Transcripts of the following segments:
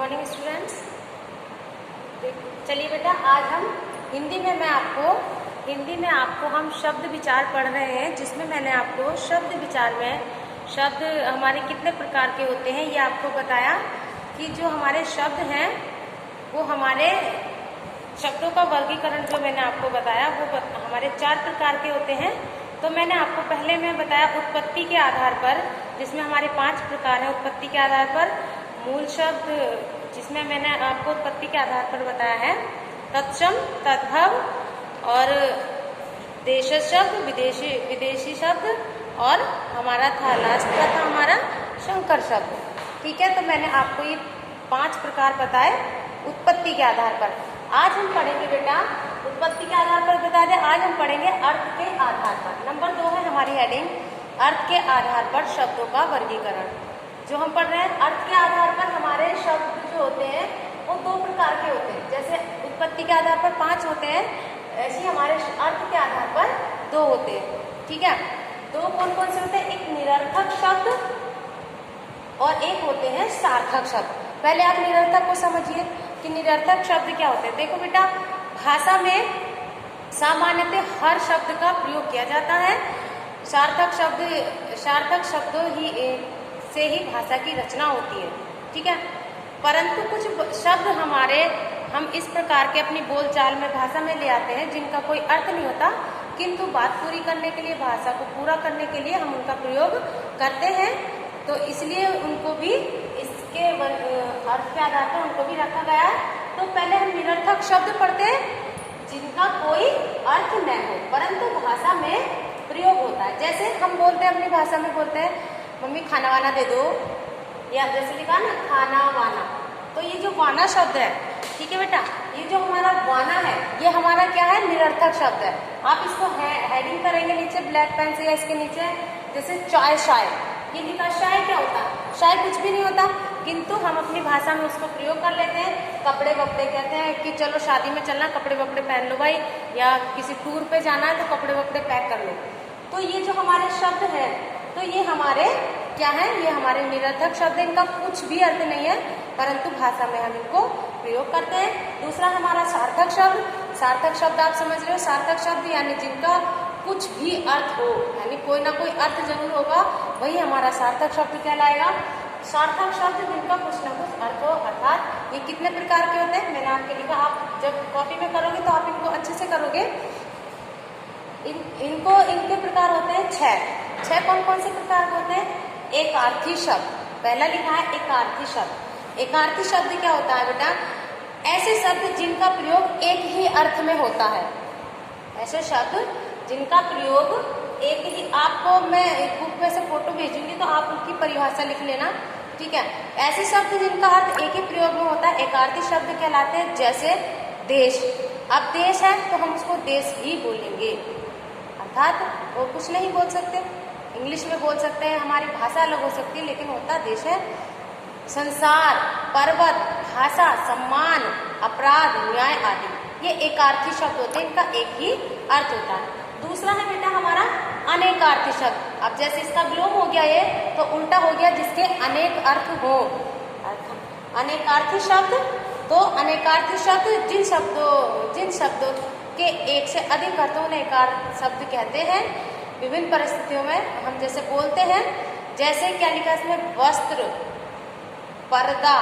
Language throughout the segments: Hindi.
Morning students. चलिए बेटा, आज हम हिंदी में आपको हम शब्द विचार पढ़ रहे हैं, जिसमें मैंने आपको शब्द विचार में शब्द हमारे कितने प्रकार के होते हैं ये आपको बताया कि जो हमारे शब्द हैं वो हमारे शब्दों का वर्गीकरण जो मैंने आपको बताया वो हमारे 4 प्रकार के होते हैं। तो मैंने आपको पहले में बताया उत्पत्ति के आधार पर, जिसमें हमारे 5 प्रकार हैं। उत्पत्ति के आधार पर मूल शब्द, जिसमें मैंने आपको उत्पत्ति के आधार पर बताया है तत्सम, तद्भव और देश शब्द, विदेशी शब्द, और हमारा था लास्ट का था हमारा शंकर शब्द। ठीक है, तो मैंने आपको ये 5 प्रकार बताए उत्पत्ति के आधार पर। आज हम पढ़ेंगे बेटा, उत्पत्ति के आधार पर बता दें, आज हम पढ़ेंगे अर्थ के आधार पर। नंबर 2 है हमारी हेडिंग, अर्थ के आधार पर शब्दों का वर्गीकरण। जो हम पढ़ रहे हैं अर्थ के आधार पर, हमारे शब्द जो होते हैं वो 2 प्रकार के होते हैं। जैसे उत्पत्ति के आधार पर 5 होते हैं, ऐसे हमारे अर्थ के आधार पर 2 होते हैं। ठीक है, 2 कौन कौन से होते हैं? एक निरर्थक शब्द और एक होते हैं सार्थक शब्द। पहले आप निरर्थक को समझिए कि निरर्थक शब्द क्या होते हैं। देखो बेटा, भाषा में सामान्यतः हर शब्द का प्रयोग किया जाता है। सार्थक शब्दों से ही भाषा की रचना होती है। ठीक है, परंतु कुछ शब्द हम इस प्रकार के अपनी बोलचाल में भाषा में ले आते हैं जिनका कोई अर्थ नहीं होता, किंतु बात पूरी करने के लिए, भाषा को पूरा करने के लिए हम उनका प्रयोग करते हैं। तो इसलिए उनको भी इसके अर्थ के आधार पर उनको भी रखा गया है। तो पहले हम निरर्थक शब्द पढ़ते हैं जिनका कोई अर्थ न हो परंतु भाषा में प्रयोग होता है। जैसे हम बोलते हैं, अपनी भाषा में बोलते हैं, मम्मी खाना वाना दे दो, या जैसे लिखा ना खाना वाना, तो ये जो वाना शब्द है, ठीक है बेटा, ये जो हमारा वाना है ये हमारा क्या है? निरर्थक शब्द है। आप इसको हेडिंग करेंगे नीचे ब्लैक पेन से, या इसके नीचे जैसे चाय शाय, ये लिखा शाय क्या होता है? शाय कुछ भी नहीं होता, किंतु हम अपनी भाषा में उसको प्रयोग कर लेते हैं। कपड़े वपड़े कहते हैं कि चलो शादी में चलना, कपड़े वपड़े पहन लो भाई, या किसी टूर पे जाना है तो कपड़े वपड़े पैक कर लो। तो ये जो हमारे शब्द है, तो ये हमारे क्या है? ये हमारे निरर्थक शब्द, इनका कुछ भी अर्थ नहीं है परंतु भाषा में हम इनको प्रयोग करते हैं। दूसरा हमारा सार्थक शब्द। सार्थक शब्द आप समझ रहे हो, सार्थक शब्द यानी जिनका कुछ भी अर्थ हो, यानी कोई ना कोई अर्थ जरूर होगा, वही हमारा सार्थक शब्द कहलाएगा। सार्थक शब्द जिनका कुछ ना कुछ अर्थ हो, अर्थात ये कितने प्रकार के होते हैं मैंने आपके लिखा। आप जब कॉपी में करोगे तो आप इनको अच्छे से करोगे। इनके प्रकार होते हैं 6 कौन कौन से प्रकार के होते हैं? एकार्थी शब्द, पहला लिखा है एकार्थी शब्द। एकार्थी शब्द क्या होता है बेटा? ऐसे शब्द जिनका प्रयोग एक ही अर्थ में होता है। ऐसे शब्द जिनका प्रयोग एक ही, आपको मैं बुक में से फोटो भेजूंगी तो आप उनकी परिभाषा लिख लेना। ठीक है, ऐसे शब्द जिनका अर्थ एक ही प्रयोग में होता है एकार्थी शब्द कहलाते हैं। जैसे देश, अब देश है तो हम उसको देश ही बोलेंगे, अर्थात वो कुछ नहीं बोल सकते, इंग्लिश में बोल सकते हैं, हमारी भाषा अलग हो सकती है लेकिन होता देश है। संसार, पर्वत, भाषा, सम्मान, अपराध, न्याय आदि ये एकार्थी शब्द होते हैं, इनका एक ही अर्थ होता है। दूसरा है बेटा हमारा अनेकार्थी शब्द। अब जैसे इसका विलोम हो गया ये, तो उल्टा हो गया जिसके अनेक अर्थ हो। अनेकार्थी शब्द, तो अनेकार्थी शब्द जिन शब्दों के एक से अधिक अर्थों को एकार्थ शब्द कहते हैं। विभिन्न परिस्थितियों में हम जैसे बोलते हैं, जैसे क्या लिखा इसमें, वस्त्र, पर्दा,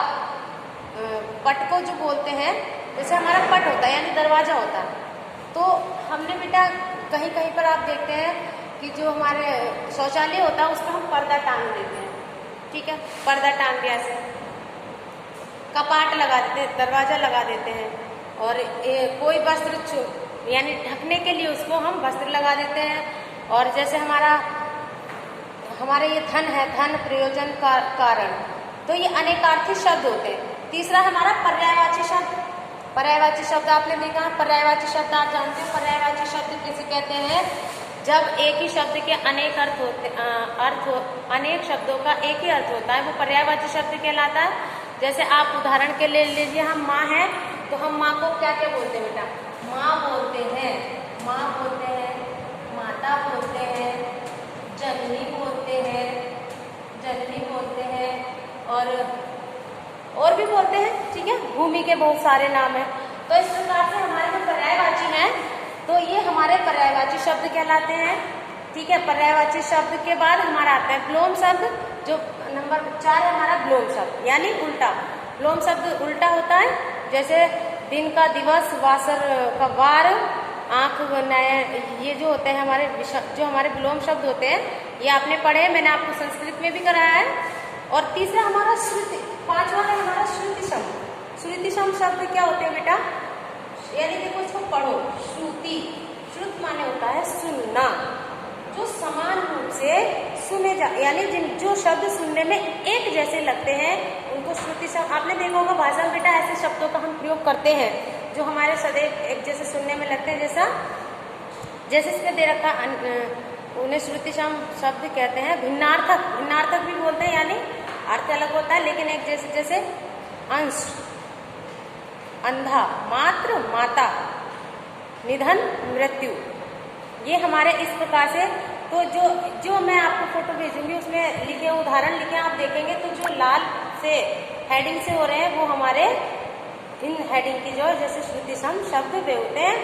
पट को जो बोलते हैं, जैसे हमारा पट होता है यानी दरवाजा होता है, तो हमने बेटा कहीं कहीं पर आप देखते हैं कि जो हमारे शौचालय होता है उस पर हम पर्दा टांग देते हैं। ठीक है, पर्दा टांग दिया, ऐसे कपाट लगा देते हैं, दरवाजा लगा देते हैं, और कोई वस्त्र यानी ढकने के लिए उसको हम वस्त्र लगा देते हैं। और जैसे हमारे ये धन है, धन प्रयोजन का कारण, तो ये अनेकार्थी शब्द होते हैं। तीसरा हमारा पर्यायवाची शब्द। पर्यायवाची शब्द आपने देखा, पर्यायवाची शब्द आप जानते हो। पर्यायवाची शब्द किसे कहते हैं? जब एक ही शब्द के अनेक अर्थ होते, अनेक शब्दों का एक ही अर्थ होता है, वो पर्यायवाची शब्द कहलाता है। जैसे आप उदाहरण के लिए लीजिए, हम माँ हैं तो हम माँ को क्या क्या बोलते हैं बेटा? माँ बोलते हैं, माँ बोलते हैं, माता बोलते हैं, जननी बोलते हैं, जननी बोलते हैं, और भी बोलते हैं, ठीक है। भूमि के बहुत सारे नाम हैं। तो इस प्रकार से हमारे जो पर्यायवाची हैं, तो ये हमारे पर्यायवाची शब्द कहलाते हैं, ठीक है। पर्यायवाची शब्द के बाद हमारा आता है विलोम शब्द, जो नंबर 4 है हमारा विलोम शब्द, यानी उल्टा। विलोम शब्द उल्टा होता है, जैसे दिन का दिवस, वासर का वार, आंख नयन, ये जो होते हैं हमारे जो हमारे विलोम शब्द होते हैं, ये आपने पढ़े हैं, मैंने आपको संस्कृत में भी कराया है। और तीसरा हमारा श्रुति, 5वां है हमारा श्रुति शब्द। श्रुति शब्द क्या होते हैं बेटा, यानी देखो इसको पढ़ो, श्रुति, श्रुत माने होता है सुनना, जो समान रूप से सुने जा, यानी जो शब्द सुनने में एक जैसे लगते हैं उनको श्रुति शब्द। आपने देखा होगा भाषा में बेटा ऐसे शब्दों का हम प्रयोग करते हैं जो हमारे सदैव एक जैसे सुनने में लगते हैं, जैसे इसमें दे रखा उन्हें श्रुति शब्द कहते हैं। भिन्नार्थक, भिन्नार्थक भी बोलते हैं, यानी अर्थ अलग होता है लेकिन एक जैसे अंश, अंधा, मात्र, माता, निधन, मृत्यु, ये हमारे इस प्रकार से। तो जो मैं आपको फोटो भेजूंगी उसमें लिखे उदाहरण लिखे आप देखेंगे, तो जो लाल से हेडिंग से हो रहे हैं वो हमारे इन हेडिंग की जो जैसे श्रुति शब्द वे होते हैं।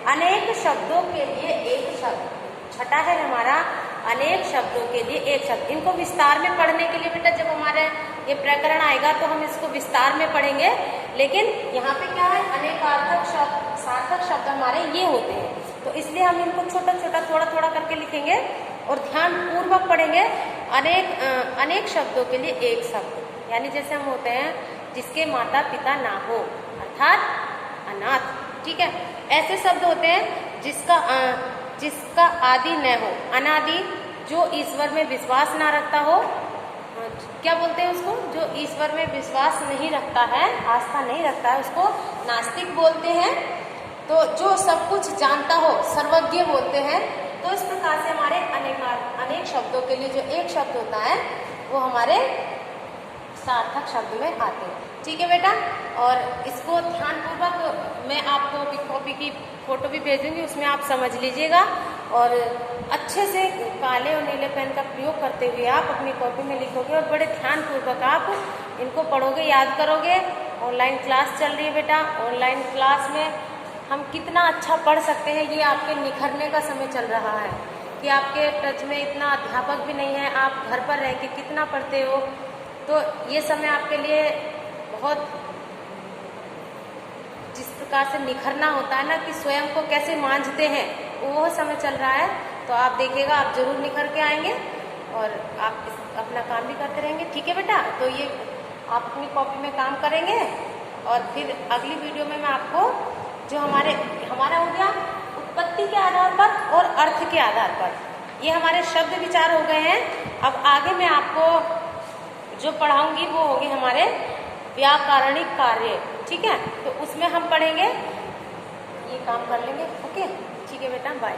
अनेक शब्दों के लिए एक शब्द, छठा है हमारा अनेक शब्दों के लिए एक शब्द। इनको विस्तार में पढ़ने के लिए बेटा जब हमारे ये प्रकरण आएगा तो हम इसको विस्तार में पढ़ेंगे, लेकिन यहाँ पे क्या है, अनेकार्थक शब्द, सार्थक शब्द हमारे ये होते हैं, तो इसलिए हम इनको छोटा छोटा थोड़ा थोड़ा करके लिखेंगे और ध्यान पूर्वक पढ़ेंगे। अनेक शब्दों के लिए एक शब्द, यानी जैसे हम होते हैं जिसके माता पिता ना हो, अर्थात अनाथ, ठीक है। ऐसे शब्द होते हैं जिसका आदि न हो, अनादि, जो ईश्वर में विश्वास ना रखता हो, क्या बोलते हैं उसको, जो ईश्वर में विश्वास नहीं रखता है, आस्था नहीं रखता है, उसको नास्तिक बोलते हैं। तो जो सब कुछ जानता हो, सर्वज्ञ बोलते हैं। तो इस प्रकार से हमारे अनेक शब्दों के लिए जो एक शब्द होता है वो हमारे सार्थक शब्द में आते हैं, ठीक है बेटा। और इसको ध्यानपूर्वक मैं आपको कॉपी की फोटो भी भेजूंगी, उसमें आप समझ लीजिएगा और अच्छे से काले और नीले पेन का प्रयोग करते हुए आप अपनी कॉपी में लिखोगे और बड़े ध्यानपूर्वक आप इनको पढ़ोगे, याद करोगे। ऑनलाइन क्लास चल रही है बेटा, ऑनलाइन क्लास में हम कितना अच्छा पढ़ सकते हैं ये आपके निखरने का समय चल रहा है कि आपके टच में इतना अध्यापक भी नहीं है, आप घर पर रह के कितना पढ़ते हो। तो ये समय आपके लिए बहुत, जिस प्रकार से निखरना होता है ना कि स्वयं को कैसे मांझते हैं, वो समय चल रहा है। तो आप देखिएगा, आप जरूर निखर के आएंगे और आप अपना काम भी करते रहेंगे, ठीक है बेटा। तो ये आप अपनी कॉपी में काम करेंगे और फिर अगली वीडियो में मैं आपको जो हमारा हो गया उत्पत्ति के आधार पर और अर्थ के आधार पर, ये हमारे शब्द विचार हो गए हैं। अब आगे मैं आपको जो पढ़ाऊंगी वो होगी हमारे व्याकरणिक कार्य, ठीक है। तो उसमें हम पढ़ेंगे, ये काम कर लेंगे, ओके, ठीक है बेटा, बाय।